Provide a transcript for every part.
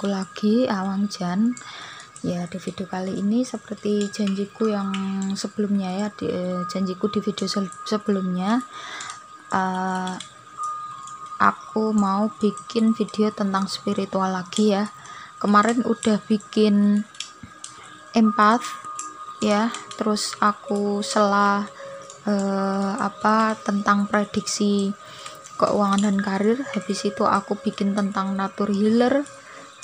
videoku lagi, Awang Jan. Ya, di video kali ini seperti janjiku yang sebelumnya ya, janjiku di video sebelumnya, aku mau bikin video tentang spiritual lagi ya. Kemarin udah bikin empath ya, terus aku tentang prediksi keuangan dan karir. Habis itu aku bikin tentang nature healer,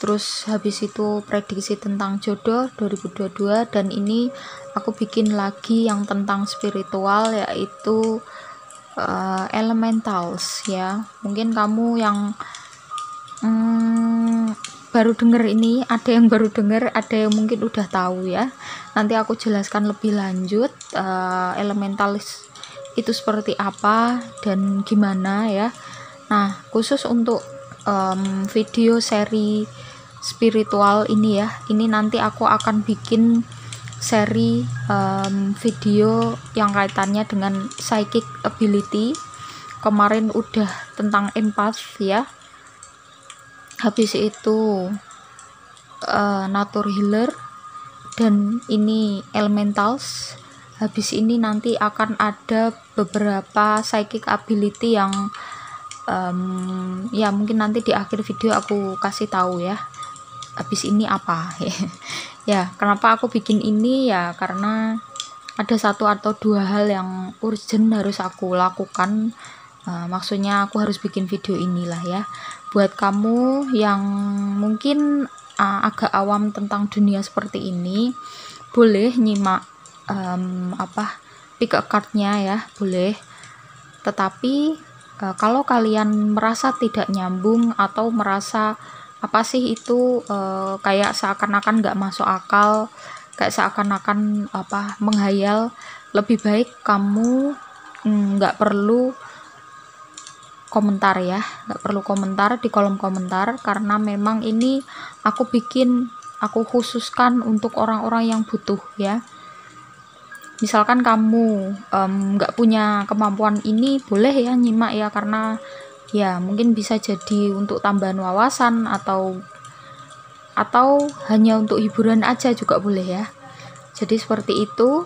terus habis itu prediksi tentang jodoh 2022, dan ini aku bikin lagi yang tentang spiritual, yaitu elementals ya. Mungkin kamu yang baru denger ini, ada yang baru denger, ada yang mungkin udah tahu ya. Nanti aku jelaskan lebih lanjut elementalis itu seperti apa dan gimana ya. Nah, khusus untuk video seri spiritual ini ya, ini nanti aku akan bikin seri video yang kaitannya dengan psychic ability. Kemarin udah tentang empath ya, habis itu nature healer, dan ini elementals. Habis ini nanti akan ada beberapa psychic ability yang ya mungkin nanti di akhir video aku kasih tahu ya, habis ini apa ya. Kenapa aku bikin ini ya, karena ada satu atau dua hal yang urgent harus aku lakukan. Maksudnya aku harus bikin video inilah ya. Buat kamu yang mungkin agak awam tentang dunia seperti ini, boleh nyimak pick a card-nya ya, boleh. Tetapi kalau kalian merasa tidak nyambung atau merasa apa sih itu kayak seakan-akan nggak masuk akal, kayak seakan-akan menghayal, lebih baik kamu nggak perlu komentar ya, nggak perlu komentar di kolom komentar, karena memang ini aku khususkan untuk orang-orang yang butuh ya. Misalkan kamu nggak punya kemampuan ini, boleh ya nyimak ya, karena ya mungkin bisa jadi untuk tambahan wawasan atau hanya untuk hiburan aja juga boleh ya. Jadi seperti itu.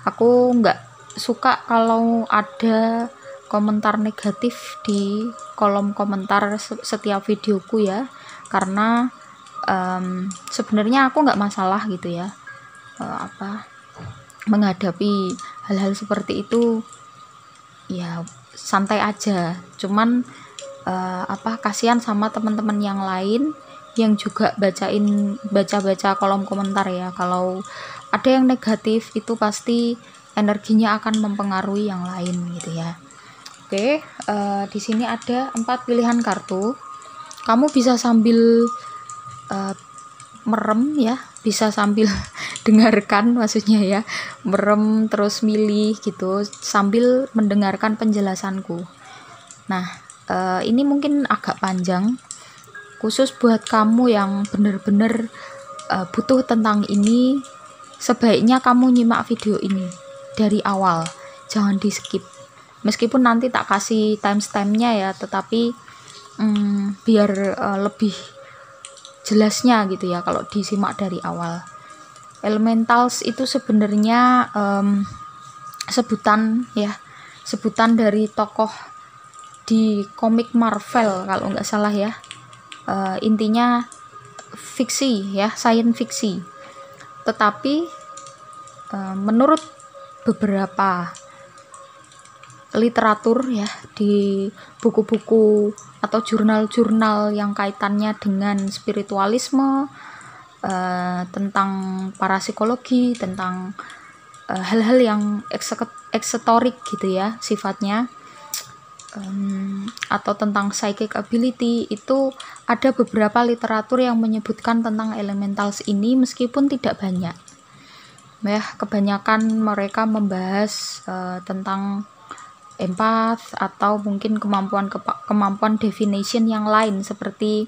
Aku nggak suka kalau ada komentar negatif di kolom komentar setiap videoku ya, karena sebenarnya aku nggak masalah gitu ya menghadapi hal-hal seperti itu ya, santai aja. Cuman kasihan sama teman-teman yang lain yang juga baca kolom komentar ya. Kalau ada yang negatif itu pasti energinya akan mempengaruhi yang lain gitu ya. Oke, di sini ada 4 pilihan kartu. Kamu bisa sambil merem ya, bisa sambil dengarkan, maksudnya ya, merem terus milih gitu sambil mendengarkan penjelasanku. Nah, ini mungkin agak panjang, khusus buat kamu yang bener-bener butuh tentang ini. Sebaiknya kamu nyimak video ini dari awal, jangan di skip. Meskipun nanti tak kasih timestamp-nya ya, tetapi biar lebih jelasnya gitu ya kalau disimak dari awal. Elementals itu sebenarnya sebutan dari tokoh di komik Marvel kalau nggak salah ya. Intinya fiksi ya, science fiksi. Tetapi menurut beberapa literatur ya, di buku-buku atau jurnal-jurnal yang kaitannya dengan spiritualisme, tentang parapsikologi, tentang hal-hal yang eksoterik gitu ya sifatnya, atau tentang psychic ability, itu ada beberapa literatur yang menyebutkan tentang elementals ini, meskipun tidak banyak ya. Kebanyakan mereka membahas tentang empath atau mungkin kemampuan definition yang lain seperti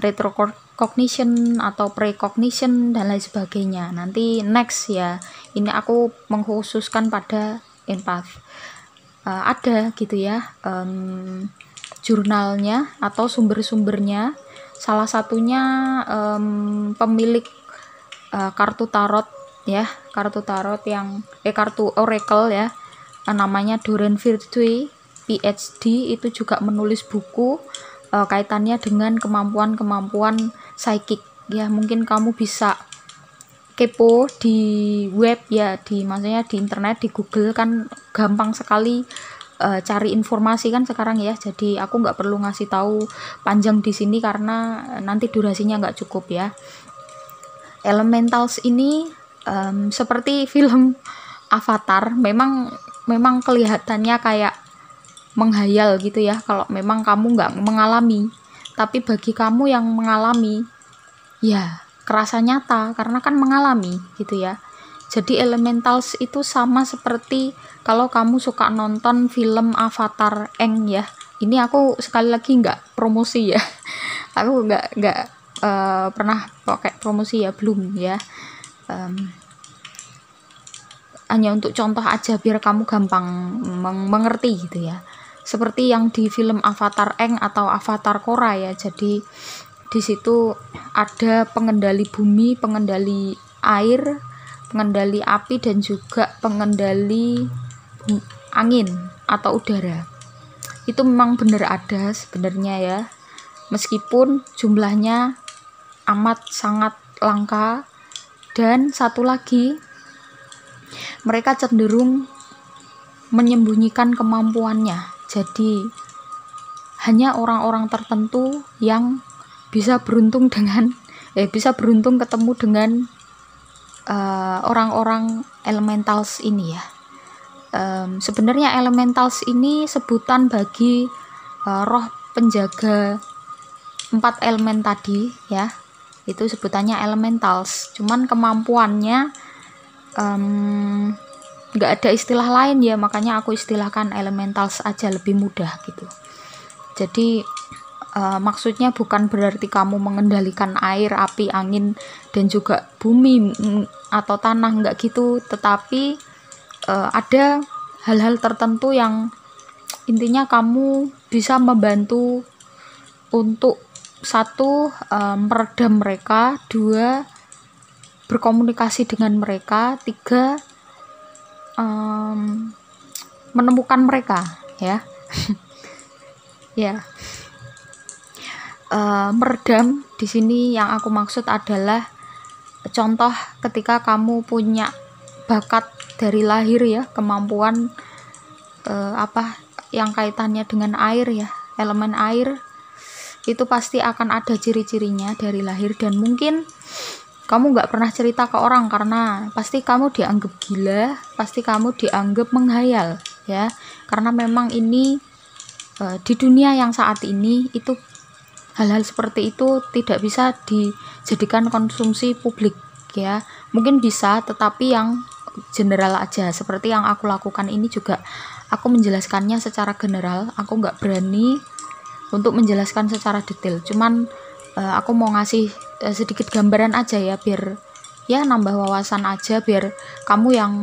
retrocognition atau precognition dan lain sebagainya. Nanti next ya, ini aku mengkhususkan pada empath. Ada gitu ya jurnalnya atau sumber-sumbernya salah satunya pemilik kartu tarot ya, kartu tarot yang kartu oracle ya, namanya Doreen Virtue PhD, itu juga menulis buku kaitannya dengan kemampuan-kemampuan psychic ya. Mungkin kamu bisa kepo di web ya, maksudnya di internet, di Google kan gampang sekali cari informasi kan sekarang ya. Jadi aku nggak perlu ngasih tahu panjang di sini karena nanti durasinya nggak cukup ya. Elementals ini seperti film Avatar, memang kelihatannya kayak menghayal gitu ya kalau memang kamu nggak mengalami. Tapi bagi kamu yang mengalami, ya kerasa nyata karena kan mengalami gitu ya. Jadi elementals itu sama seperti kalau kamu suka nonton film Avatar Aang ya. Ini aku sekali lagi nggak promosi ya. Aku nggak pernah pakai promosi ya, belum ya. Hanya untuk contoh aja biar kamu gampang mengerti gitu ya. Seperti yang di film Avatar Aang atau Avatar Korra ya. Jadi di situ ada pengendali bumi, pengendali air, pengendali api, dan juga pengendali angin atau udara. Itu memang benar ada sebenarnya ya, meskipun jumlahnya amat sangat langka. Dan satu lagi, mereka cenderung menyembunyikan kemampuannya. Jadi hanya orang-orang tertentu yang bisa beruntung ketemu dengan orang-orang elementals ini ya. Sebenarnya elementals ini sebutan bagi roh penjaga 4 elemen tadi ya, itu sebutannya elementals. Cuman kemampuannya nggak ada istilah lain ya, makanya aku istilahkan elementals aja, lebih mudah gitu. Jadi maksudnya bukan berarti kamu mengendalikan air, api, angin, dan juga bumi atau tanah, nggak gitu. Tetapi ada hal-hal tertentu yang intinya kamu bisa membantu untuk satu, meredam mereka, 2, berkomunikasi dengan mereka, 3, menemukan mereka ya. Ya. Meredam di sini yang aku maksud adalah contoh ketika kamu punya bakat dari lahir ya, kemampuan yang kaitannya dengan air ya, elemen air, itu pasti akan ada ciri-cirinya dari lahir. Dan mungkin kamu nggak pernah cerita ke orang karena pasti kamu dianggap gila, pasti kamu dianggap menghayal ya, karena memang ini di dunia yang saat ini itu hal-hal seperti itu tidak bisa dijadikan konsumsi publik ya. Mungkin bisa, tetapi yang general aja. Seperti yang aku lakukan ini juga aku menjelaskannya secara general, aku nggak berani untuk menjelaskan secara detail. Cuman aku mau ngasih sedikit gambaran aja ya, biar ya nambah wawasan aja, biar kamu yang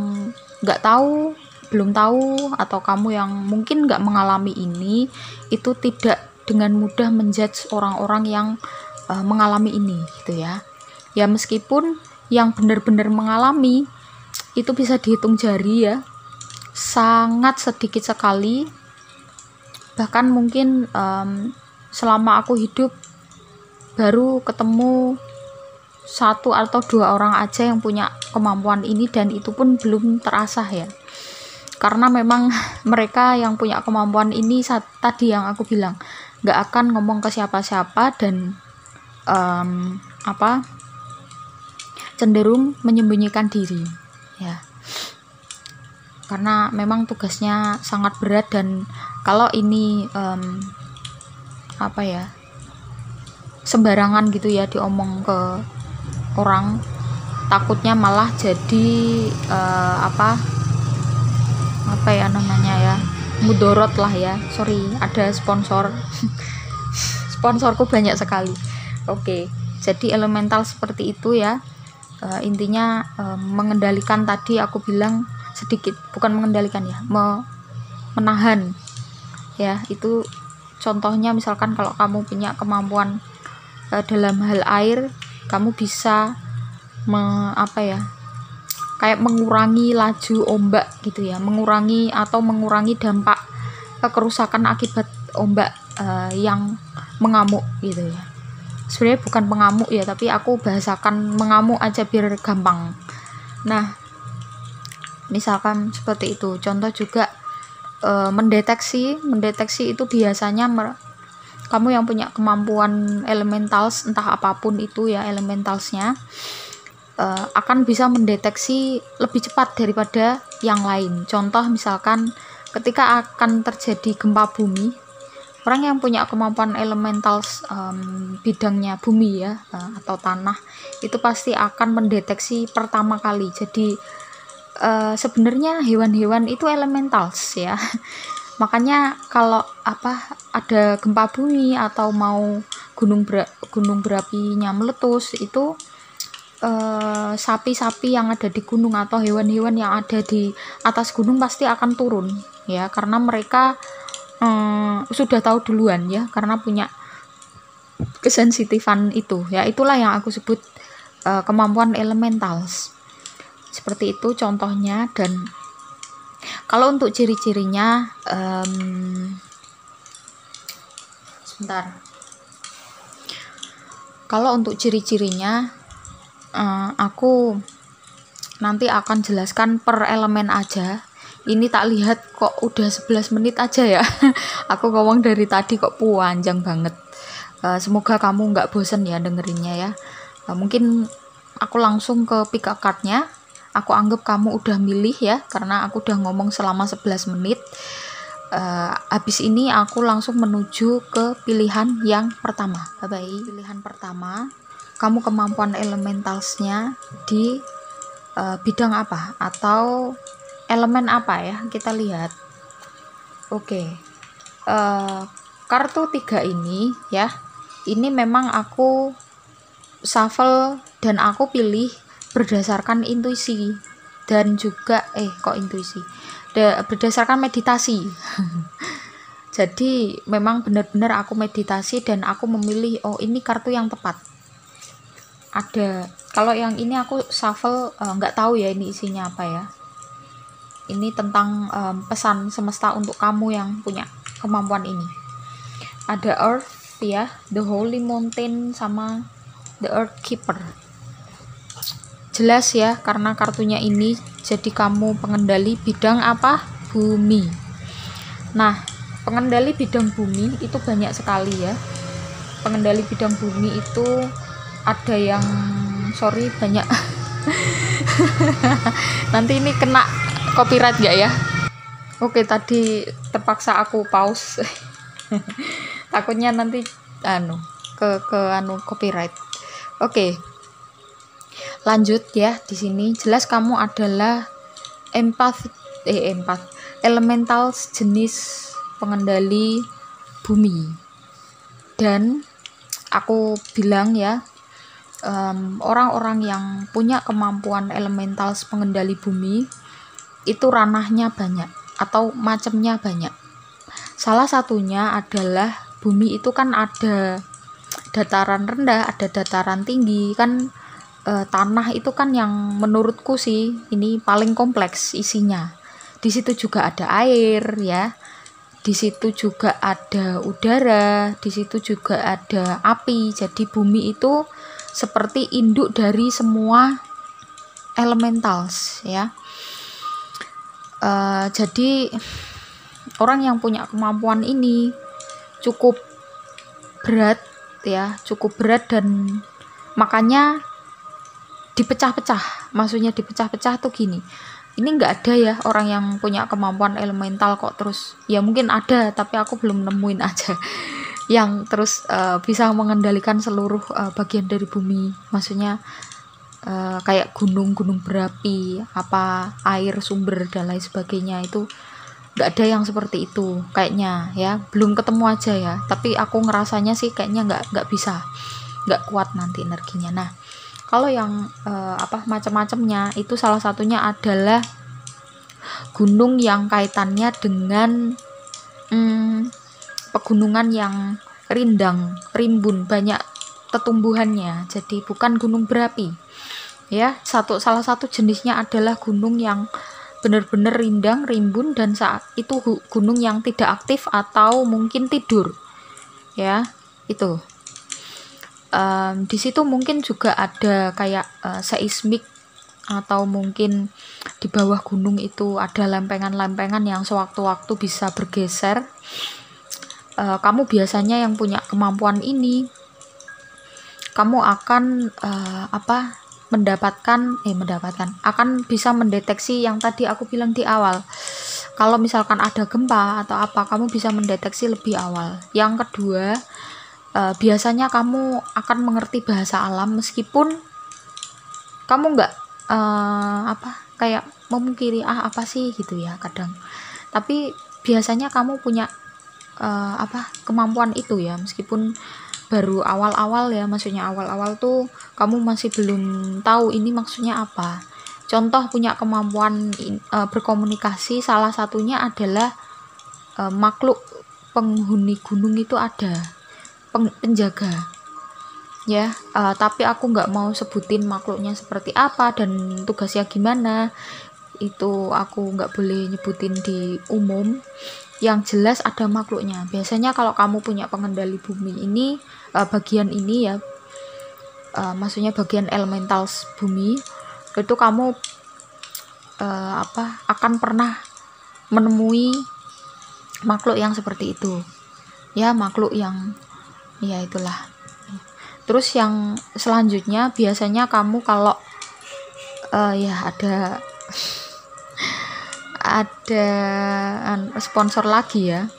nggak tahu, belum tahu, atau kamu yang mungkin nggak mengalami ini, itu tidak dengan mudah menjudge orang-orang yang mengalami ini gitu ya. Ya meskipun yang benar-benar mengalami itu bisa dihitung jari ya, sangat sedikit sekali. Bahkan mungkin selama aku hidup baru ketemu 1 atau 2 orang aja yang punya kemampuan ini, dan itu pun belum terasa ya, karena memang mereka yang punya kemampuan ini tadi yang aku bilang nggak akan ngomong ke siapa-siapa, dan cenderung menyembunyikan diri ya, karena memang tugasnya sangat berat. Dan kalau ini sembarangan gitu ya diomong ke orang, takutnya malah jadi mudorot lah ya. Sorry, ada sponsorku banyak sekali. Oke, jadi elemental seperti itu ya. Intinya mengendalikan, tadi aku bilang sedikit, bukan mengendalikan ya, menahan ya. Itu contohnya misalkan kalau kamu punya kemampuan dalam hal air kamu bisa kayak mengurangi laju ombak gitu ya, mengurangi dampak kerusakan akibat ombak yang mengamuk gitu ya. Sebenarnya bukan mengamuk ya, tapi aku bahasakan mengamuk aja biar gampang. Nah, misalkan seperti itu. Contoh juga mendeteksi itu biasanya kamu yang punya kemampuan elementals, entah apapun itu ya elementalsnya, akan bisa mendeteksi lebih cepat daripada yang lain. Contoh misalkan ketika akan terjadi gempa bumi, orang yang punya kemampuan elementals bidangnya bumi ya, atau tanah, itu pasti akan mendeteksi pertama kali. Jadi sebenarnya hewan-hewan itu elementals ya. Makanya kalau ada gempa bumi atau mau gunung berapinya meletus, itu sapi-sapi yang ada di gunung atau hewan-hewan yang ada di atas gunung pasti akan turun ya, karena mereka sudah tahu duluan ya, karena punya kesensitifan itu ya. Itulah yang aku sebut kemampuan elementals. Seperti itu contohnya. Dan kalau untuk ciri-cirinya, kalau untuk ciri-cirinya aku nanti akan jelaskan per elemen aja. Ini tak lihat kok udah 11 menit aja ya. Aku ngomong dari tadi kok panjang banget. Semoga kamu nggak bosen ya dengerinnya ya. Mungkin aku langsung ke pick a card-nya. Aku anggap kamu udah milih ya, karena aku udah ngomong selama 11 menit. Habis ini aku langsung menuju ke pilihan yang pertama. Bye-bye. Pilihan pertama, kamu kemampuan elementalsnya di bidang apa atau elemen apa ya, kita lihat. Oke. Kartu 3 ini ya, ini memang aku shuffle dan aku pilih berdasarkan intuisi dan juga berdasarkan meditasi. Jadi memang benar-benar aku meditasi dan aku memilih ini kartu yang tepat. Kalau yang ini aku shuffle nggak tahu ya ini isinya apa ya. Ini tentang pesan semesta untuk kamu yang punya kemampuan ini. Ada Earth ya, The Holy Mountain sama The Earth Keeper. Jelas ya, karena kartunya ini jadi kamu pengendali bidang apa? Bumi. Nah, pengendali bidang bumi itu banyak sekali ya. Pengendali bidang bumi itu ada yang banyak. Nanti ini kena copyright gak ya? Oke, tadi terpaksa aku pause. Takutnya nanti copyright. Oke. Lanjut ya, di sini jelas kamu adalah elemental jenis pengendali bumi. Dan aku bilang ya, orang-orang yang punya kemampuan elemental pengendali bumi itu ranahnya banyak atau macamnya banyak. Salah satunya adalah bumi itu kan ada dataran rendah, ada dataran tinggi kan. Tanah itu kan yang menurutku sih ini paling kompleks isinya. Di situ juga ada air ya, di situ juga ada udara, di situ juga ada api. Jadi bumi itu seperti induk dari semua elementals ya. Jadi orang yang punya kemampuan ini cukup berat ya, dan makanya dipecah-pecah. Maksudnya dipecah-pecah tuh gini, ini nggak ada ya orang yang punya kemampuan elemental kok terus, ya mungkin ada tapi aku belum nemuin aja yang terus bisa mengendalikan seluruh bagian dari bumi. Maksudnya kayak gunung berapi, air sumber dan lain sebagainya, itu nggak ada yang seperti itu kayaknya ya, belum ketemu aja ya. Tapi aku ngerasanya sih kayaknya nggak bisa, nggak kuat nanti energinya. Nah, kalau yang macam-macamnya itu salah satunya adalah gunung yang kaitannya dengan pegunungan yang rimbun, banyak tetumbuhannya, jadi bukan gunung berapi ya. Salah satu jenisnya adalah gunung yang benar-benar rindang, rimbun, dan saat itu gunung yang tidak aktif atau mungkin tidur ya. Itu di situ mungkin juga ada kayak seismik, atau mungkin di bawah gunung itu ada lempengan-lempengan yang sewaktu-waktu bisa bergeser. Kamu biasanya yang punya kemampuan ini, kamu akan mendapatkan akan bisa mendeteksi yang tadi aku bilang di awal. Kalau misalkan ada gempa atau apa, kamu bisa mendeteksi lebih awal. Yang kedua, biasanya kamu akan mengerti bahasa alam meskipun kamu nggak kayak memungkiri apa sih gitu ya kadang, tapi biasanya kamu punya kemampuan itu ya, meskipun baru awal-awal ya, maksudnya awal-awal tuh kamu masih belum tahu ini maksudnya apa. Contoh punya kemampuan berkomunikasi, salah satunya adalah makhluk penghuni gunung itu ada penjaga ya, tapi aku nggak mau sebutin makhluknya seperti apa dan tugasnya gimana, itu aku nggak boleh nyebutin di umum. Yang jelas ada makhluknya. Biasanya kalau kamu punya pengendali bumi ini, bagian ini ya, maksudnya bagian elemental bumi, itu kamu akan pernah menemui makhluk yang seperti itu ya, makhluk yang ya itulah. Terus yang selanjutnya biasanya kamu kalau ya ada sponsor lagi ya,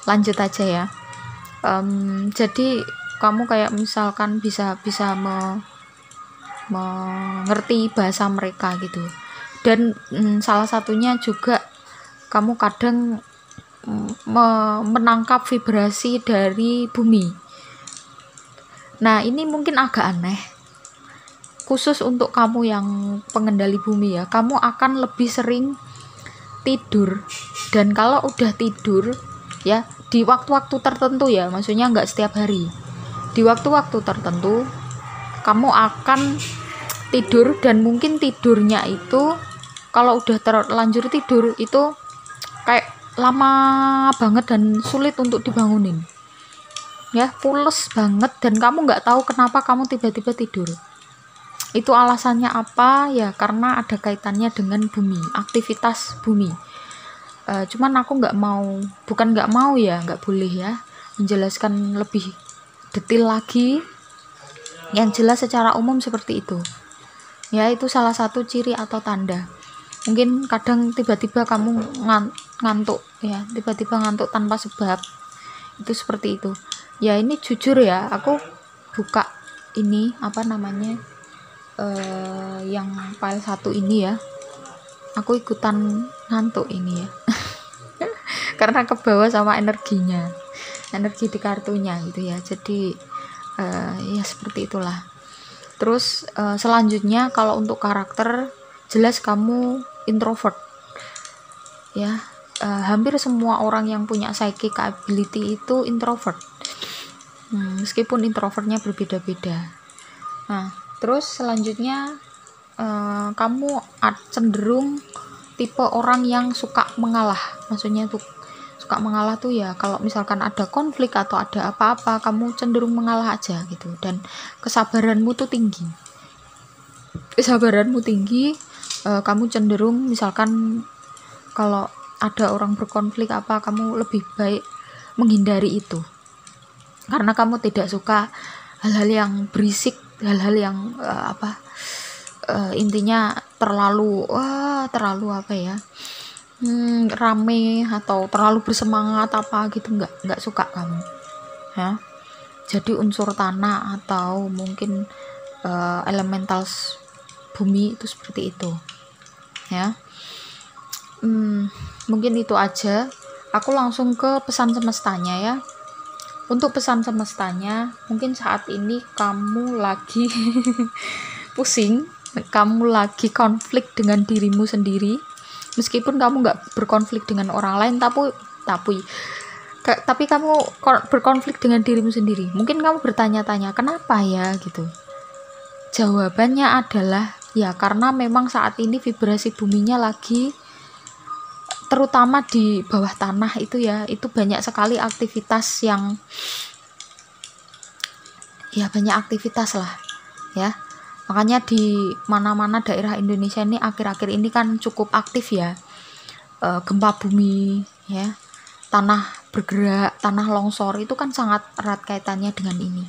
lanjut aja ya. Jadi kamu kayak misalkan bisa mengerti bahasa mereka gitu, dan salah satunya juga kamu kadang menangkap vibrasi dari bumi. Nah, ini mungkin agak aneh, khusus untuk kamu yang pengendali bumi ya. Kamu akan lebih sering tidur, dan kalau udah tidur ya di waktu-waktu tertentu ya, maksudnya nggak setiap hari, di waktu-waktu tertentu kamu akan tidur, dan mungkin tidurnya itu kalau udah terlanjur tidur itu kayak lama banget dan sulit untuk dibangunin ya, pules banget, dan kamu nggak tahu kenapa kamu tiba-tiba tidur. Itu alasannya apa ya, karena ada kaitannya dengan bumi, aktivitas bumi. Cuman aku nggak mau ya, nggak boleh ya menjelaskan lebih detail lagi. Yang jelas secara umum seperti itu ya, itu salah satu ciri atau tanda. Mungkin kadang tiba-tiba kamu ngantuk ya, tiba-tiba ngantuk tanpa sebab, itu seperti itu ya. Ini jujur ya, aku buka ini yang file 1 ini ya, aku ikutan ngantuk ini ya karena kebawa sama energi di kartunya gitu ya. Jadi ya seperti itulah. Terus selanjutnya kalau untuk karakter, jelas kamu introvert ya. Hampir semua orang yang punya psychic ability itu introvert, meskipun introvertnya berbeda-beda. Nah, terus selanjutnya kamu cenderung tipe orang yang suka mengalah. Maksudnya tuh suka mengalah tuh ya, kalau misalkan ada konflik atau ada apa-apa, kamu cenderung mengalah aja gitu, dan kesabaranmu tinggi. Kamu cenderung misalkan kalau ada orang berkonflik apa, kamu lebih baik menghindari itu, karena kamu tidak suka hal-hal yang berisik, hal-hal yang intinya terlalu rame atau terlalu bersemangat apa gitu, nggak suka kamu ya. Jadi unsur tanah atau mungkin elemental bumi itu seperti itu ya. Mungkin itu aja. Aku langsung ke pesan semestanya ya. Untuk pesan semestanya, mungkin saat ini kamu lagi pusing, kamu lagi konflik dengan dirimu sendiri. Meskipun kamu nggak berkonflik dengan orang lain, tapi Tapi kamu berkonflik dengan dirimu sendiri. Mungkin kamu bertanya-tanya, kenapa ya gitu. Jawabannya adalah ya karena memang saat ini vibrasi buminya lagi, terutama di bawah tanah itu ya, itu banyak sekali aktivitas yang ya banyak aktivitas lah ya. Makanya di mana-mana daerah Indonesia ini akhir-akhir ini kan cukup aktif ya, gempa bumi ya, tanah bergerak, tanah longsor, itu kan sangat erat kaitannya dengan ini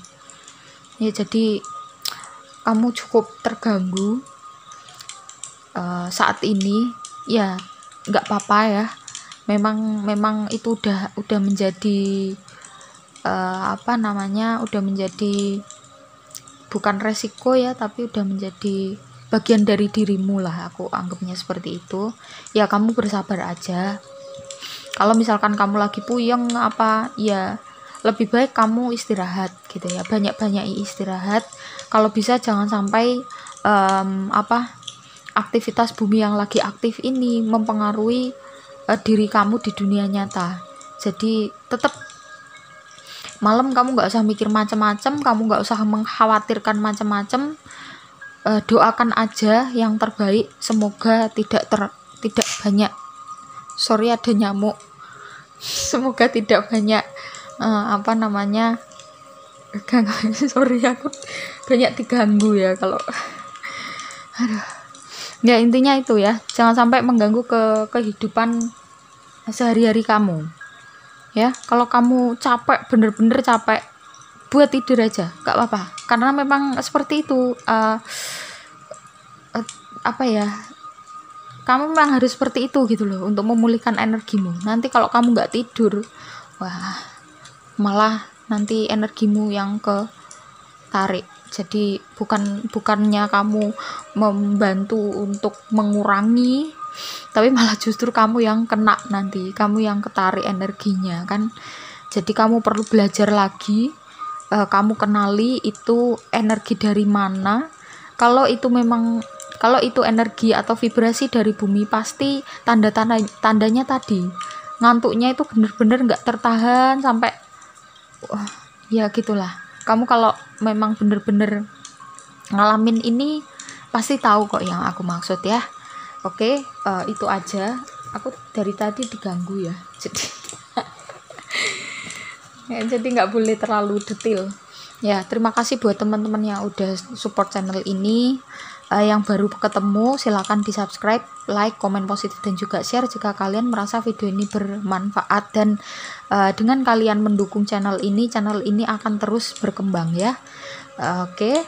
ya. Jadi kamu cukup terganggu saat ini ya, nggak apa-apa ya. Memang itu udah menjadi udah menjadi bukan resiko ya, tapi udah menjadi bagian dari dirimu lah, aku anggapnya seperti itu ya. Kamu bersabar aja. Kalau misalkan kamu lagi puyeng ya lebih baik kamu istirahat gitu ya, banyak-banyak istirahat. Kalau bisa jangan sampai aktivitas bumi yang lagi aktif ini mempengaruhi diri kamu di dunia nyata. Jadi tetap malam kamu nggak usah mikir macam-macam, kamu nggak usah mengkhawatirkan macam-macam. Doakan aja yang terbaik, semoga tidak banyak, sorry ada nyamuk, semoga tidak banyak sorry aku banyak diganggu ya kalau aduh. Ya intinya itu ya, jangan sampai mengganggu ke kehidupan sehari-hari kamu ya. Kalau kamu capek, bener-bener capek, buat tidur aja, gak apa-apa, karena memang seperti itu. Kamu memang harus seperti itu gitu loh, untuk memulihkan energimu. Nanti kalau kamu gak tidur, wah malah nanti energimu yang ketarik. Jadi bukannya kamu membantu untuk mengurangi, tapi malah justru kamu yang kena, nanti kamu yang ketarik energinya kan. Jadi kamu perlu belajar lagi, kamu kenali itu energi dari mana. Kalau itu energi atau vibrasi dari bumi, pasti tandanya tadi, ngantuknya itu bener-bener nggak tertahan sampai ya gitulah. Kamu kalau memang bener-bener ngalamin ini pasti tahu kok yang aku maksud ya. Oke, itu aja. Aku dari tadi diganggu ya, jadi nggak boleh terlalu detail ya. Terima kasih buat teman-teman yang udah support channel ini. Yang baru ketemu silakan di subscribe, like, komen positif, dan juga share jika kalian merasa video ini bermanfaat. Dan dengan kalian mendukung channel ini akan terus berkembang ya. Oke.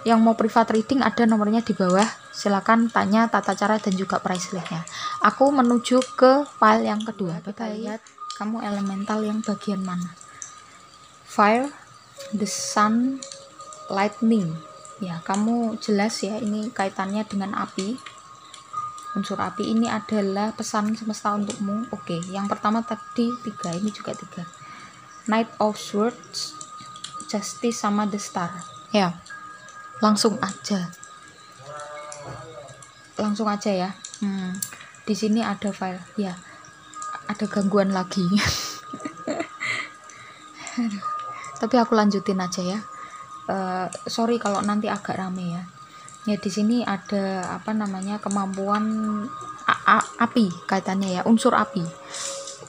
Yang mau private reading ada nomornya di bawah, silakan tanya tata cara dan juga price listnya. Aku menuju ke file yang kedua. Kita lihat kamu elemental yang bagian mana. Fire, the sun, lightning ya. Kamu jelas ya, ini kaitannya dengan api, unsur api. Ini adalah pesan semesta untukmu. Oke, yang pertama tadi 3, ini juga 3. Knight of Swords, Justice, sama the Star ya. Langsung aja ya. Di sini ada file ya, ada gangguan lagi. Tapi aku lanjutin aja ya. Sorry kalau nanti agak rame ya. Ya di sini ada kemampuan api kaitannya ya, unsur api.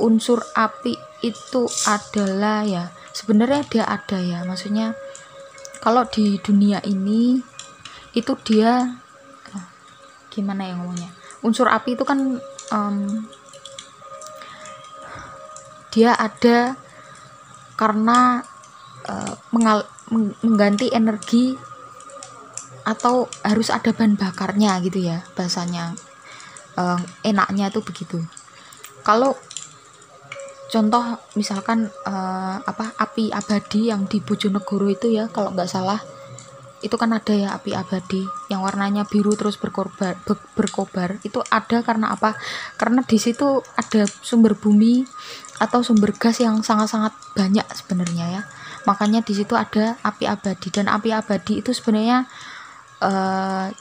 Unsur api itu adalah ya, sebenarnya dia ada ya, maksudnya kalau di dunia ini itu dia gimana ya ngomongnya. Unsur api itu kan dia ada karena mengganti energi, atau harus ada bahan bakarnya gitu ya bahasanya. Enaknya tuh begitu. Kalau contoh misalkan api abadi yang di Bojonegoro itu ya, kalau nggak salah itu kan ada ya api abadi yang warnanya biru terus berkobar. Itu ada karena apa? Karena di situ ada sumber bumi atau sumber gas yang sangat-sangat banyak sebenarnya ya. Makanya di situ ada api abadi, dan api abadi itu sebenarnya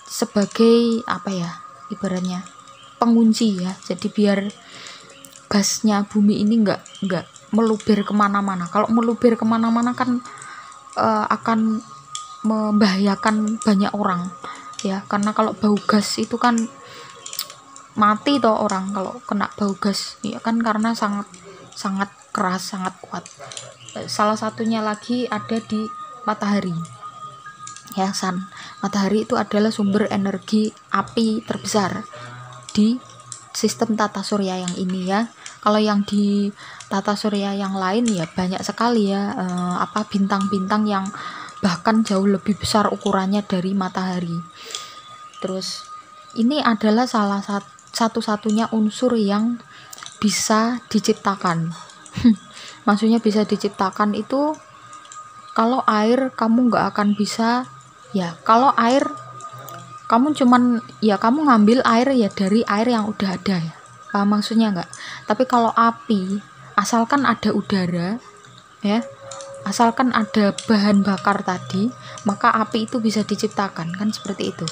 sebagai ibaratnya pengunci ya. Jadi biar gasnya bumi ini nggak meluber kemana-mana. Kalau meluber kemana-mana kan akan membahayakan banyak orang ya, karena kalau bau gas itu kan mati toh orang kalau kena bau gas ya kan, karena sangat sangat keras, sangat kuat. Salah satunya lagi ada di matahari ya, sun. Matahari itu adalah sumber energi api terbesar di sistem tata surya yang ini ya. Kalau yang di tata surya yang lain ya banyak sekali ya bintang-bintang yang bahkan jauh lebih besar ukurannya dari matahari. Terus ini adalah salah satu-satunya unsur yang bisa diciptakan. Maksudnya bisa diciptakan itu kalau air kamu nggak akan bisa ya. Kalau air kamu cuman ya kamu ngambil air ya dari air yang udah ada ya, paham maksudnya nggak? Tapi kalau api, asalkan ada udara ya, asalkan ada bahan bakar tadi, maka api itu bisa diciptakan, kan seperti itu.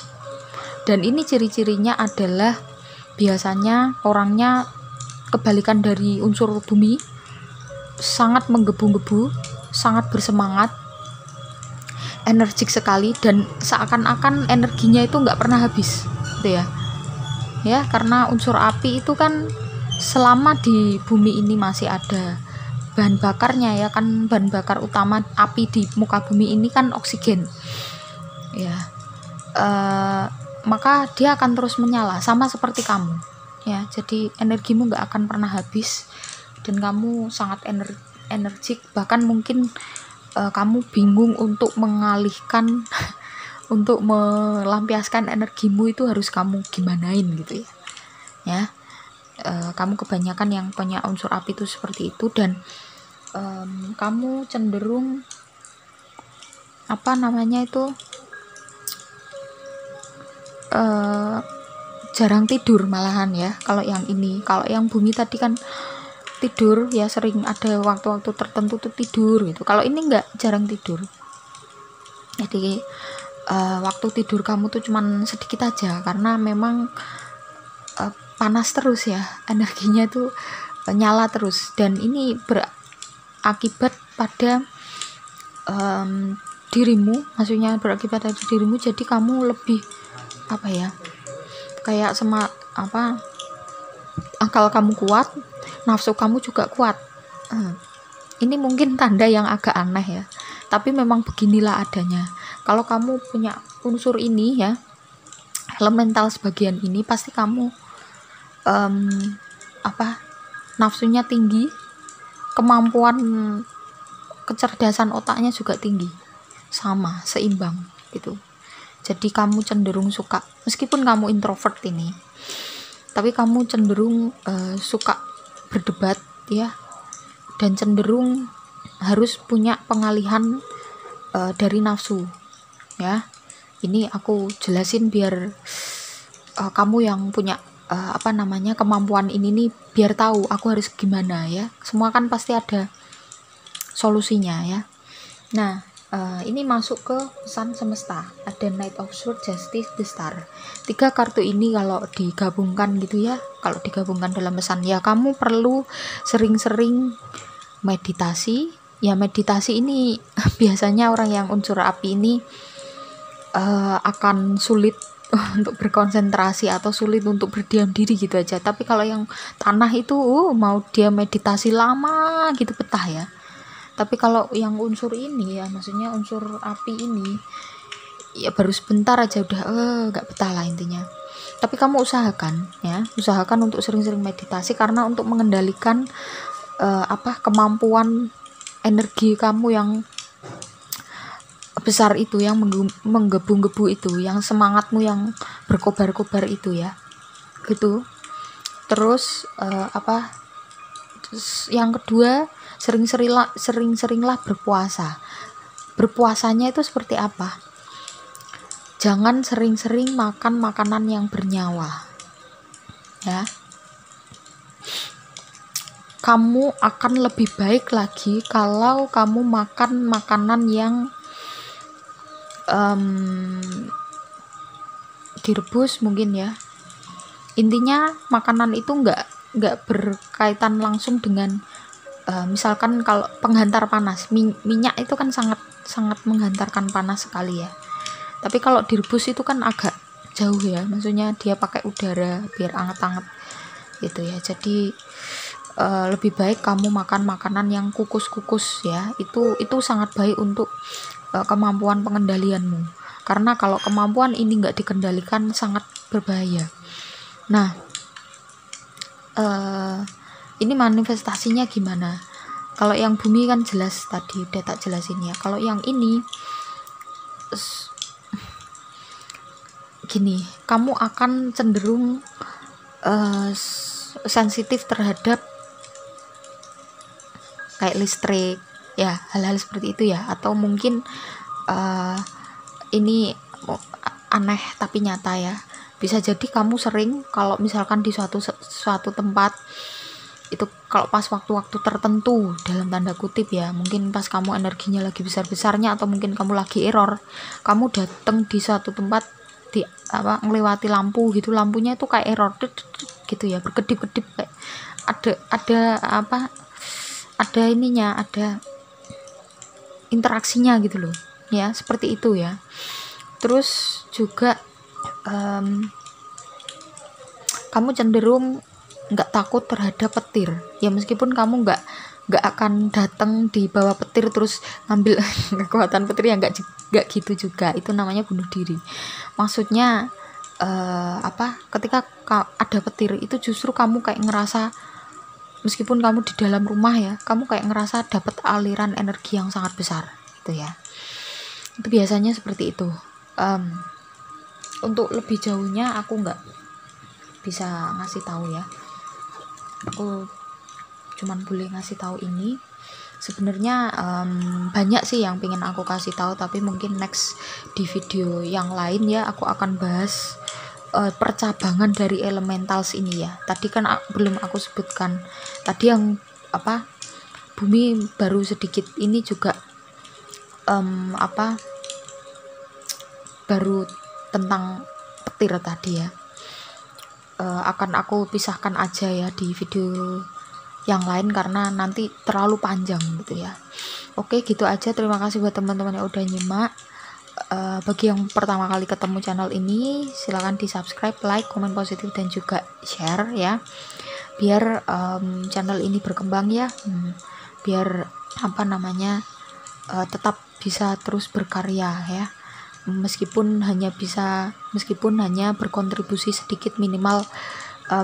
Dan ini ciri-cirinya adalah biasanya orangnya kebalikan dari unsur bumi, sangat menggebu-gebu, sangat bersemangat, energik sekali, dan seakan-akan energinya itu nggak pernah habis gitu ya, karena unsur api itu kan selama di bumi ini masih ada bahan bakarnya ya kan. Bahan bakar utama api di muka bumi ini kan oksigen ya, maka dia akan terus menyala sama seperti kamu ya. Jadi energimu nggak akan pernah habis dan kamu sangat energik, bahkan mungkin kamu bingung untuk mengalihkan untuk melampiaskan energimu itu harus kamu gimanain gitu ya. Kamu kebanyakan yang punya unsur api itu seperti itu, dan kamu cenderung jarang tidur malahan ya. Kalau yang ini, kalau yang bumi tadi kan tidur ya, sering ada waktu-waktu tertentu tuh tidur gitu. Kalau ini enggak, jarang tidur. Jadi waktu tidur kamu tuh cuman sedikit aja, karena memang panas terus ya, energinya tuh nyala terus, dan ini berakibat pada dirimu, maksudnya berakibat pada dirimu. Jadi kamu lebih kayak akal kamu kuat, nafsu kamu juga kuat. Ini mungkin tanda yang agak aneh ya, tapi memang beginilah adanya. Kalau kamu punya unsur ini ya, elemental sebagian ini, pasti kamu nafsunya tinggi, kemampuan kecerdasan otaknya juga tinggi, sama, seimbang gitu. Jadi kamu cenderung suka, meskipun kamu introvert ini, tapi kamu cenderung suka berdebat ya, dan cenderung harus punya pengalihan dari nafsu ya. Ini aku jelasin biar kamu yang punya kemampuan ini nih, biar tahu aku harus gimana ya. Semua kan pasti ada solusinya ya. Nah, ini masuk ke pesan semesta, ada Knight of Swords, Justice, The Star. 3 kartu ini kalau digabungkan gitu ya, kalau digabungkan dalam pesan ya, kamu perlu sering-sering meditasi ya. Meditasi ini biasanya orang yang unsur api ini akan sulit untuk berkonsentrasi atau sulit untuk berdiam diri gitu aja. Tapi kalau yang tanah itu mau dia meditasi lama gitu betah ya. Tapi kalau yang unsur ini ya, maksudnya unsur api ini ya baru sebentar aja udah gak betah lah intinya. Tapi kamu usahakan untuk sering-sering meditasi, karena untuk mengendalikan kemampuan energi kamu yang besar itu, yang menggebu-gebu itu, yang semangatmu yang berkobar-kobar itu ya gitu. Terus yang kedua, sering-seringlah berpuasa. Berpuasanya itu seperti apa? Jangan sering-sering makan makanan yang bernyawa ya. Kamu akan lebih baik lagi kalau kamu makan makanan yang direbus mungkin ya. Intinya makanan itu enggak nggak berkaitan langsung dengan misalkan kalau penghantar panas, minyak itu kan sangat menghantarkan panas sekali ya. Tapi kalau direbus itu kan agak jauh ya, maksudnya dia pakai udara biar anget-anget gitu ya. Jadi lebih baik kamu makan makanan yang kukus-kukus ya. Itu sangat baik untuk kemampuan pengendalianmu. Karena kalau kemampuan ini nggak dikendalikan sangat berbahaya. Nah, ini manifestasinya gimana? Kalau yang bumi kan jelas tadi udah tak jelasin ya. Kalau yang ini gini, kamu akan cenderung sensitif terhadap kayak listrik ya, hal-hal seperti itu ya. Atau mungkin ini aneh tapi nyata ya, bisa jadi kamu sering kalau misalkan di suatu tempat itu, kalau pas waktu-waktu tertentu dalam tanda kutip ya, mungkin pas kamu energinya lagi besar-besarnya atau mungkin kamu lagi error, kamu datang di suatu tempat di ngelewati lampu gitu, lampunya itu kayak error gitu ya, berkedip-kedip kayak ada ininya, ada interaksinya gitu loh ya, seperti itu ya. Terus juga kamu cenderung nggak takut terhadap petir ya, meskipun kamu nggak akan datang di bawah petir terus ngambil kekuatan petir ya, nggak gitu juga, itu namanya bunuh diri. Maksudnya ketika ada petir itu justru kamu kayak ngerasa, meskipun kamu di dalam rumah ya, kamu kayak ngerasa dapat aliran energi yang sangat besar gitu ya. Itu biasanya seperti itu. Untuk lebih jauhnya aku nggak bisa ngasih tahu ya, aku cuman boleh ngasih tahu ini. Sebenarnya banyak sih yang pengen aku kasih tahu, tapi mungkin next di video yang lain ya aku akan bahas percabangan dari elementals ini ya. Tadi kan belum aku sebutkan tadi yang bumi baru sedikit, ini juga baru tentang petir tadi ya. Akan aku pisahkan aja ya di video yang lain karena nanti terlalu panjang gitu ya. Oke, gitu aja. Terima kasih buat teman-teman yang udah nyimak. Bagi yang pertama kali ketemu channel ini, silahkan di subscribe, like, komen positif dan juga share ya, biar channel ini berkembang ya, biar tetap bisa terus berkarya ya. Meskipun hanya berkontribusi sedikit, minimal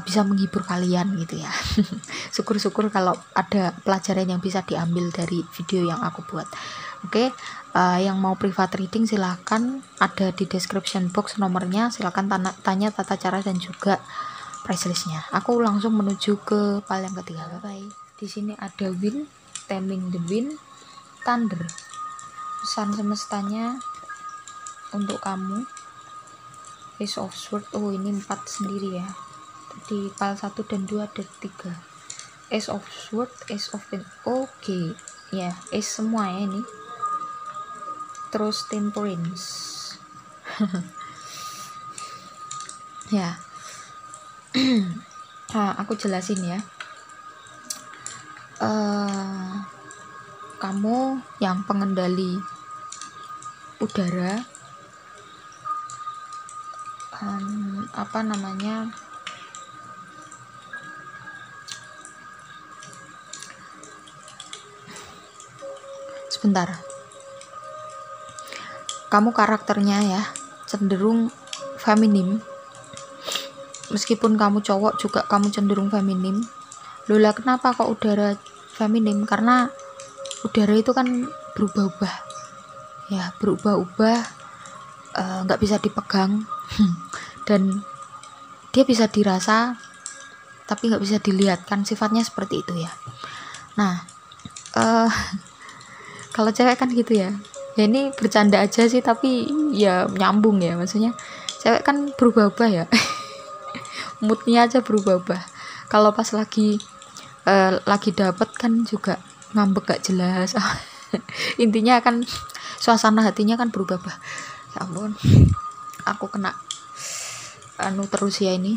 bisa menghibur kalian gitu ya. Syukur-syukur kalau ada pelajaran yang bisa diambil dari video yang aku buat. Oke, yang mau private reading silahkan, ada di description box nomornya, silahkan tanya tata cara dan juga price listnya. Aku langsung menuju ke file yang ketiga. Bye bye. Di sini ada wind, taming the wind, thunder. Pesan semestanya untuk kamu, Ace of Swords. Oh, ini 4 sendiri ya. Di file 1 dan 2 ada 3. Ace of Swords, Ace of Pen. Oke, ya, Ace semua ya ini. Terus Temperance. Ya. Nah, aku jelasin ya. Kamu yang pengendali udara, sebentar, kamu karakternya ya cenderung feminim, meskipun kamu cowok juga kamu cenderung feminim. Lola, kenapa kok udara feminim? Karena udara itu kan berubah-ubah ya, nggak bisa dipegang dan dia bisa dirasa tapi nggak bisa dilihat kan, sifatnya seperti itu ya. Nah, kalau cewek kan gitu ya, ini bercanda aja sih tapi ya nyambung ya, maksudnya cewek kan berubah-ubah ya. Moodnya aja berubah-ubah. Kalau pas lagi dapet kan juga ngambek gak jelas. Intinya kan suasana hatinya kan berubah-ubah. Ya ampun, aku kena terus ya, ini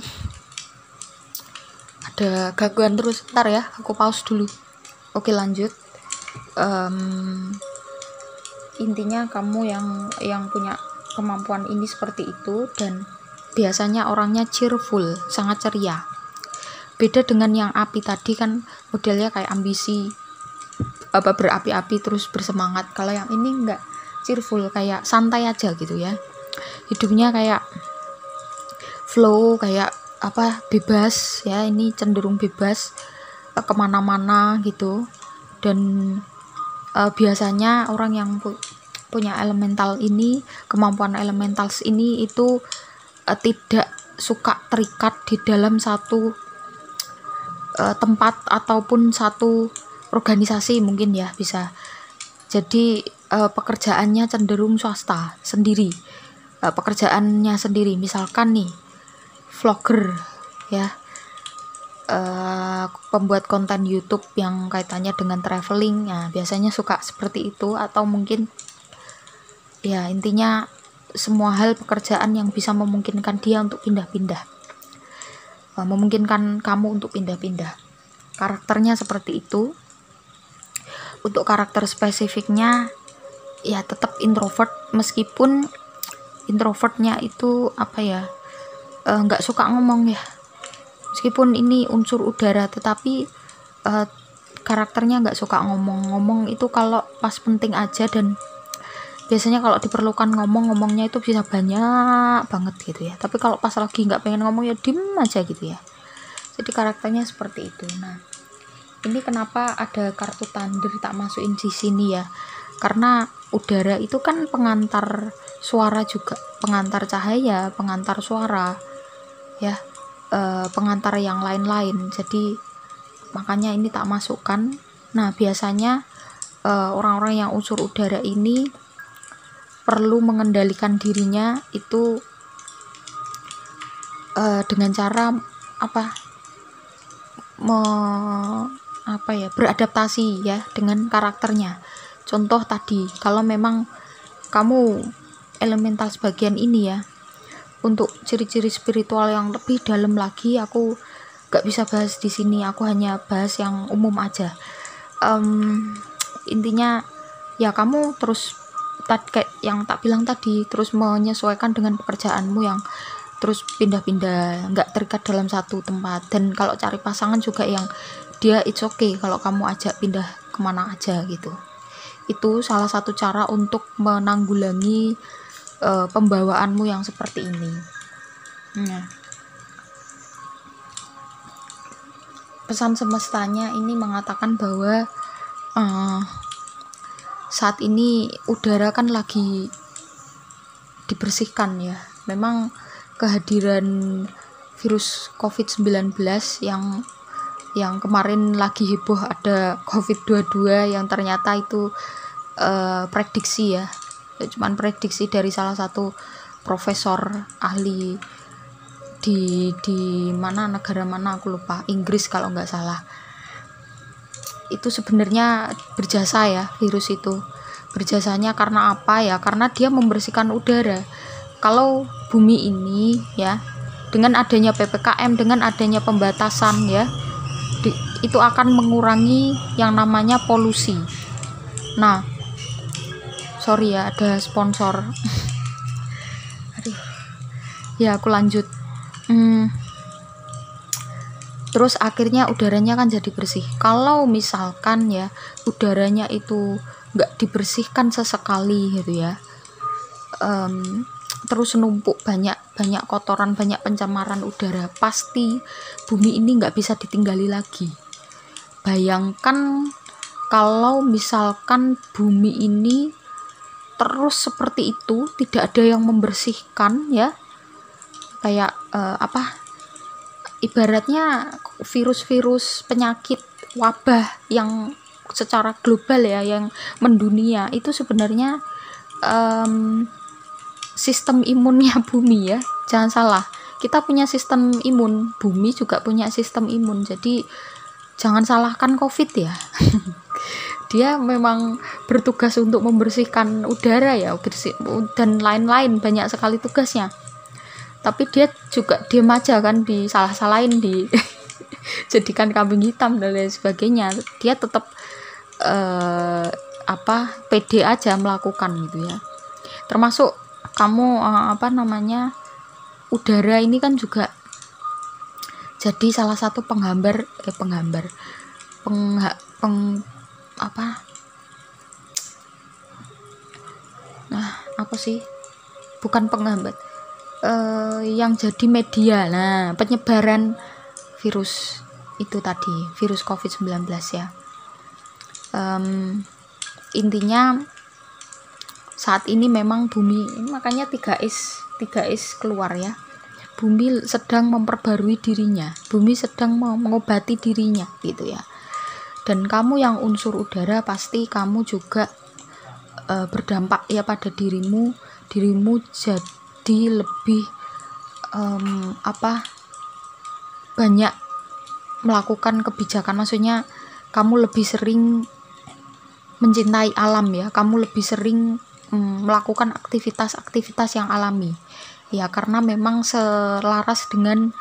ada gangguan terus. Ntar ya, aku pause dulu. Oke, lanjut. Intinya kamu yang punya kemampuan ini seperti itu, dan biasanya orangnya cheerful, sangat ceria. Beda dengan yang api tadi kan modelnya kayak ambisi, berapi-api terus bersemangat. Kalau yang ini enggak, cheerful, kayak santai aja gitu ya. Hidupnya kayak flow, kayak bebas ya. Ini cenderung bebas kemana-mana gitu. Dan biasanya orang yang punya elemental ini, kemampuan elementals ini itu tidak suka terikat di dalam satu tempat ataupun satu organisasi mungkin ya, bisa. Jadi pekerjaannya cenderung swasta sendiri, pekerjaannya sendiri. Misalkan nih vlogger ya, pembuat konten YouTube yang kaitannya dengan traveling, ya biasanya suka seperti itu. Atau mungkin ya intinya semua hal pekerjaan yang bisa memungkinkan dia untuk pindah-pindah, memungkinkan kamu untuk pindah-pindah. Karakternya seperti itu. Untuk karakter spesifiknya ya tetap introvert, meskipun introvertnya itu nggak suka ngomong ya. Meskipun ini unsur udara, tetapi karakternya nggak suka ngomong itu kalau pas penting aja. Dan biasanya kalau diperlukan ngomongnya itu bisa banyak banget gitu ya. Tapi kalau pas lagi nggak pengen ngomong ya diem aja gitu ya. Jadi karakternya seperti itu. Nah, ini kenapa ada kartu Thunder tak masukin di sini ya, karena udara itu kan pengantar suara juga, pengantar cahaya, pengantar suara ya, pengantar yang lain-lain. Jadi makanya ini tak masukkan. Nah, biasanya orang-orang yang unsur udara ini perlu mengendalikan dirinya itu dengan cara beradaptasi ya dengan karakternya. Contoh tadi, kalau memang kamu elemental sebagian ini ya, untuk ciri-ciri spiritual yang lebih dalam lagi aku gak bisa bahas di sini, aku hanya bahas yang umum aja. Intinya ya kamu terus kayak yang tak bilang tadi, terus menyesuaikan dengan pekerjaanmu yang terus pindah-pindah, nggak terikat dalam satu tempat. Dan kalau cari pasangan juga yang dia it's okay kalau kamu ajak pindah kemana aja gitu. Itu salah satu cara untuk menanggulangi pembawaanmu yang seperti ini. Nah, pesan semestanya ini mengatakan bahwa saat ini udara kan lagi dibersihkan ya. Memang kehadiran virus COVID-19 yang kemarin lagi heboh, ada COVID-22 yang ternyata itu prediksi ya, cuman prediksi dari salah satu profesor ahli di mana, negara mana aku lupa, Inggris kalau nggak salah. Itu sebenarnya berjasa ya, virus itu berjasanya karena apa ya, karena dia membersihkan udara. Kalau bumi ini ya, dengan adanya PPKM, dengan adanya pembatasan ya, itu akan mengurangi yang namanya polusi. Nah, sorry ya, ada sponsor. Aduh. Ya, aku lanjut. Terus akhirnya udaranya kan jadi bersih. Kalau misalkan ya udaranya itu nggak dibersihkan sesekali gitu ya, terus numpuk banyak kotoran, banyak pencemaran udara, pasti bumi ini nggak bisa ditinggali lagi. Bayangkan kalau misalkan bumi ini terus seperti itu, tidak ada yang membersihkan ya, kayak ibaratnya virus-virus penyakit wabah yang secara global ya, yang mendunia, itu sebenarnya sistem imunnya bumi ya, jangan salah, kita punya sistem imun, bumi juga punya sistem imun. Jadi jangan salahkan COVID ya. Dia memang bertugas untuk membersihkan udara ya, dan lain-lain, banyak sekali tugasnya. Tapi dia juga diem aja kan, disalah-salahin jadikan kambing hitam dan lain sebagainya, dia tetap pede aja melakukan gitu ya. Termasuk kamu udara ini kan juga jadi salah satu penghambat yang jadi media penyebaran virus itu tadi, virus COVID-19 ya. Intinya saat ini memang bumi ini, makanya 3S keluar ya. Bumi sedang memperbarui dirinya, bumi sedang mengobati dirinya gitu ya. Dan kamu yang unsur udara pasti kamu juga berdampak ya pada dirimu jadi lebih banyak melakukan kebijakan, maksudnya kamu lebih sering mencintai alam ya, kamu lebih sering melakukan aktivitas yang alami ya, karena memang selaras dengan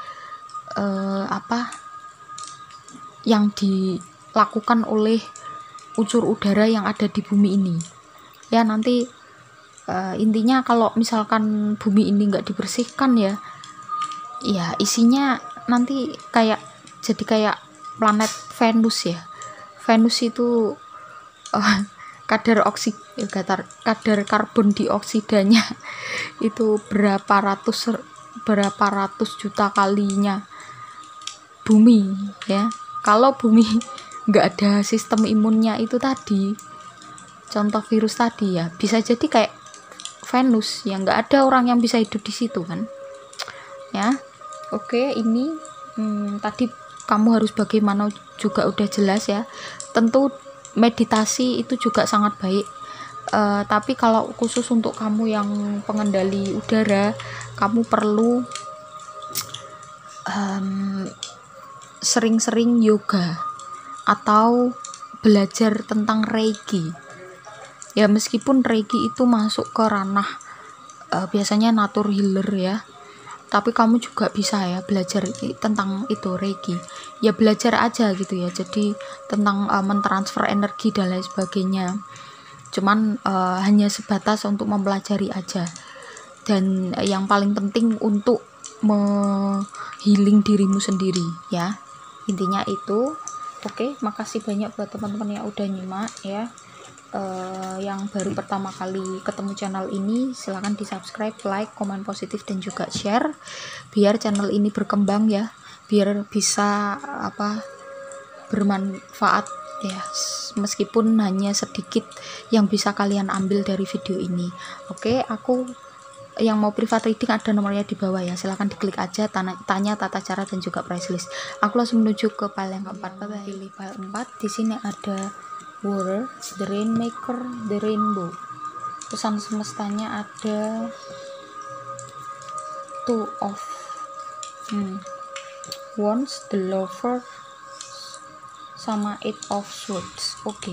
yang dilakukan oleh unsur udara yang ada di bumi ini ya. Nanti intinya kalau misalkan bumi ini nggak dibersihkan ya isinya nanti jadi kayak planet Venus ya. Venus itu kadar karbon dioksidanya itu berapa ratus juta kalinya bumi ya. Kalau bumi nggak ada sistem imunnya itu tadi, contoh virus tadi ya, bisa jadi kayak Venus yang nggak ada orang yang bisa hidup di situ kan ya. Oke, ini tadi kamu harus bagaimana juga udah jelas ya. Tentu meditasi itu juga sangat baik, tapi kalau khusus untuk kamu yang pengendali udara, kamu perlu sering-sering yoga atau belajar tentang Reiki ya. Meskipun Reiki itu masuk ke ranah biasanya nature healer ya, tapi kamu juga bisa ya belajar tentang itu Reiki ya, belajar aja gitu ya. Jadi tentang mentransfer energi dan lain sebagainya, cuman hanya sebatas untuk mempelajari aja. Dan yang paling penting untuk healing dirimu sendiri ya, intinya itu. Oke, makasih banyak buat teman-teman yang udah nyimak ya. Yang baru pertama kali ketemu channel ini, silahkan di subscribe, like, komen positif dan juga share biar channel ini berkembang ya, biar bisa bermanfaat ya, meskipun hanya sedikit yang bisa kalian ambil dari video ini. Oke, aku yang mau privat reading ada nomornya di bawah ya, silahkan diklik aja, tanya tata cara dan juga price list. Aku langsung menuju ke file yang keempat. Pilih file 4. Di sini ada Water, The Rainmaker, The Rainbow. Pesan semestanya ada Two of Wands, The Lover, sama Eight of Swords. Oke,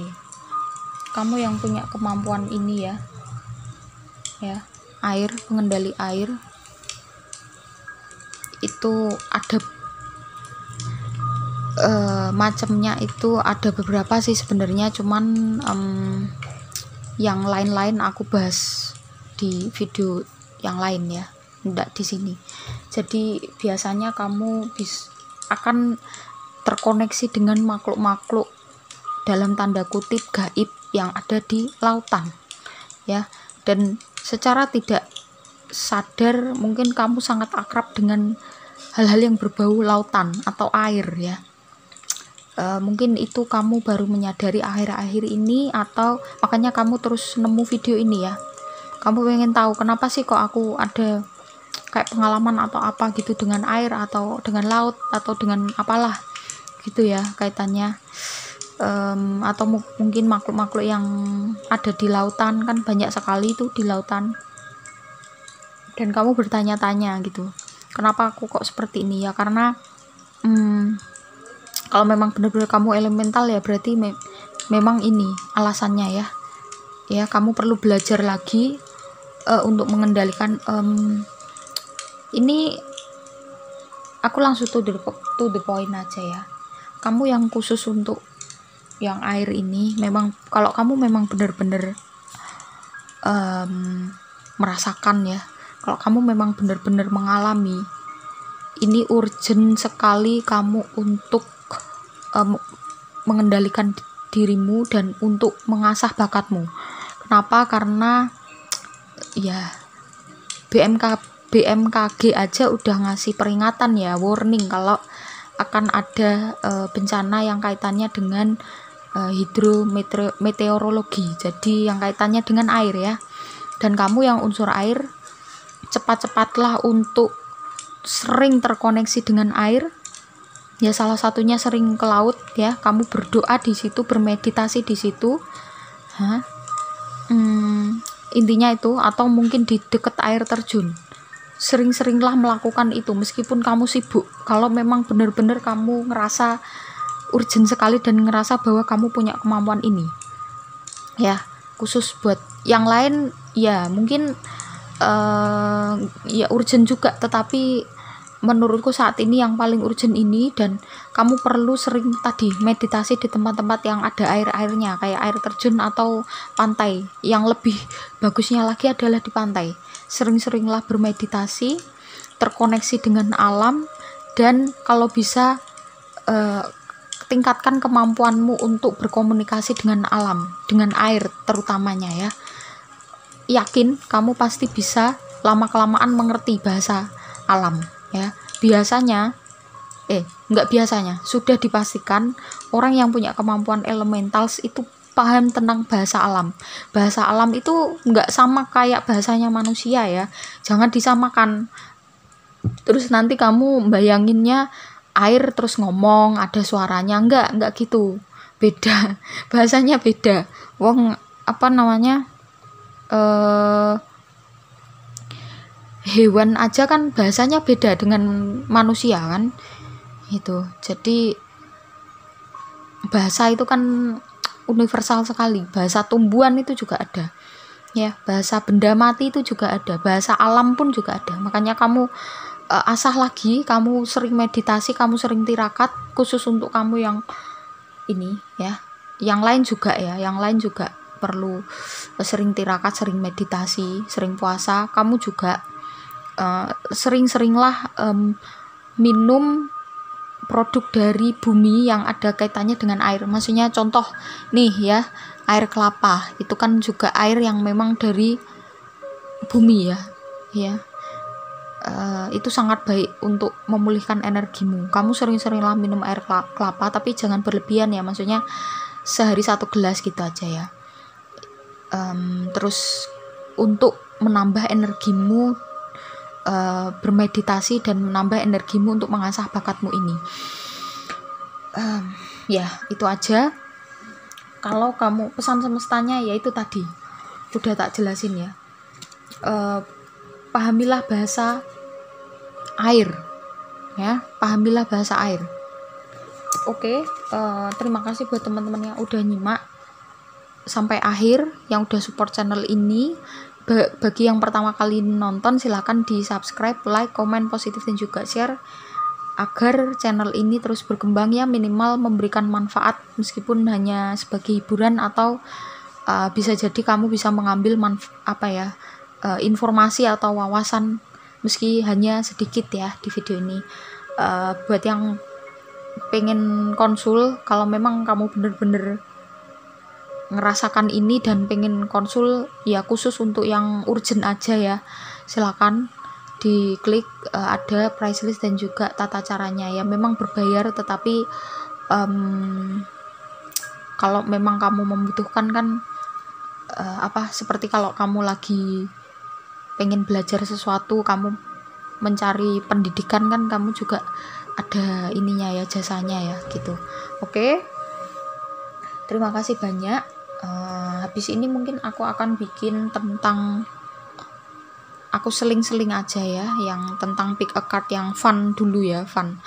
kamu yang punya kemampuan ini ya, air, pengendali air itu ada macamnya, itu ada beberapa sih sebenarnya, cuman yang lain-lain aku bahas di video yang lain ya, enggak di sini. Jadi biasanya kamu akan terkoneksi dengan makhluk-makhluk dalam tanda kutip gaib yang ada di lautan ya, dan secara tidak sadar mungkin kamu sangat akrab dengan hal-hal yang berbau lautan atau air ya. Mungkin itu kamu baru menyadari akhir-akhir ini, atau makanya kamu terus nemu video ini ya. Kamu pengen tahu kenapa sih kok aku ada kayak pengalaman atau apa gitu dengan air atau dengan laut atau dengan apalah gitu ya kaitannya. Atau mungkin makhluk-makhluk yang ada di lautan, kan banyak sekali itu di lautan, dan kamu bertanya-tanya gitu, kenapa aku kok seperti ini ya. Karena kalau memang benar-benar kamu elemental ya, berarti memang ini alasannya ya. Kamu perlu belajar lagi untuk mengendalikan ini. aku langsung to the point aja ya. Kamu yang khusus untuk yang air ini, memang kalau kamu memang benar-benar merasakan ya, kalau kamu memang benar-benar mengalami, ini urgent sekali kamu untuk mengendalikan dirimu dan untuk mengasah bakatmu. Kenapa? Karena ya BMKG aja udah ngasih peringatan ya, warning kalau akan ada bencana yang kaitannya dengan hidrometeorologi, jadi yang kaitannya dengan air ya. Dan kamu yang unsur air, cepat-cepatlah untuk sering terkoneksi dengan air ya, salah satunya sering ke laut ya, kamu berdoa di situ, bermeditasi di situ. Intinya itu, atau mungkin di dekat air terjun, sering-seringlah melakukan itu meskipun kamu sibuk. Kalau memang benar-benar kamu ngerasa urgent sekali dan ngerasa bahwa kamu punya kemampuan ini ya, khusus buat yang lain ya mungkin ya urgent juga, tetapi menurutku saat ini yang paling urgent ini, dan kamu perlu sering tadi meditasi di tempat-tempat yang ada air-airnya kayak air terjun atau pantai. Yang lebih bagusnya lagi adalah di pantai. Sering-seringlah bermeditasi, terkoneksi dengan alam, dan kalau bisa tingkatkan kemampuanmu untuk berkomunikasi dengan alam, dengan air terutamanya ya. Yakin kamu pasti bisa lama-kelamaan mengerti bahasa alam ya. Biasanya nggak biasanya, sudah dipastikan orang yang punya kemampuan elementals itu paham tentang bahasa alam. Bahasa alam itu nggak sama kayak bahasanya manusia ya, jangan disamakan. Terus nanti kamu bayanginnya air terus ngomong ada suaranya, enggak gitu, beda. Bahasanya beda. Wong apa namanya, hewan aja kan bahasanya beda dengan manusia kan itu. Jadi bahasa itu kan universal sekali. Bahasa tumbuhan itu juga ada ya, bahasa benda mati itu juga ada, bahasa alam pun juga ada. Makanya kamu asah lagi, kamu sering meditasi, kamu sering tirakat, khusus untuk kamu yang ini ya. Yang lain juga ya, yang lain juga perlu sering tirakat, sering meditasi, sering puasa. Kamu juga sering-seringlah minum produk dari bumi yang ada kaitannya dengan air. Maksudnya contoh nih ya, air kelapa itu kan juga air yang memang dari bumi ya. Itu sangat baik untuk memulihkan energimu. Kamu sering-seringlah minum air kelapa, tapi jangan berlebihan ya, maksudnya sehari 1 gelas gitu aja ya. Terus untuk menambah energimu, bermeditasi dan menambah energimu untuk mengasah bakatmu ini. Ya itu aja. Kalau kamu pesan semestanya ya itu tadi udah tak jelasin ya. Pahamilah bahasa air ya, pahamilah bahasa air. Oke, terima kasih buat teman-teman yang udah nyimak sampai akhir, yang udah support channel ini. Bagi yang pertama kali nonton, silahkan di subscribe, like, komen, positif, dan juga share agar channel ini terus berkembang ya, minimal memberikan manfaat meskipun hanya sebagai hiburan, atau bisa jadi kamu bisa mengambil informasi atau wawasan meski hanya sedikit ya di video ini. Buat yang pengen konsul, kalau memang kamu bener-bener ngerasakan ini dan pengen konsul ya, khusus untuk yang urgent aja ya, silakan diklik, ada price list dan juga tata caranya ya. Memang berbayar, tetapi kalau memang kamu membutuhkan kan seperti kalau kamu lagi pengen belajar sesuatu, kamu mencari pendidikan kan, kamu juga ada ininya ya, jasanya ya gitu. Oke, terima kasih banyak. Habis ini mungkin aku akan bikin tentang, aku seling-seling aja ya, yang tentang pick a card yang fun dulu ya, fun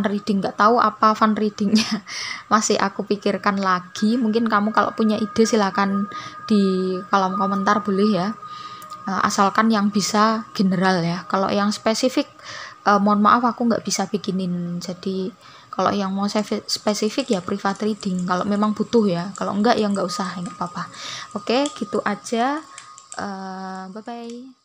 reading. Nggak tahu apa fun readingnya, masih aku pikirkan lagi. Mungkin kamu kalau punya ide silakan di kolom komentar boleh ya. asalkan yang bisa general ya. Kalau yang spesifik mohon maaf aku nggak bisa bikinin. Jadi kalau yang mau spesifik ya privat reading kalau memang butuh ya, kalau enggak ya nggak usah, nggak apa-apa. Oke, gitu aja. Bye bye.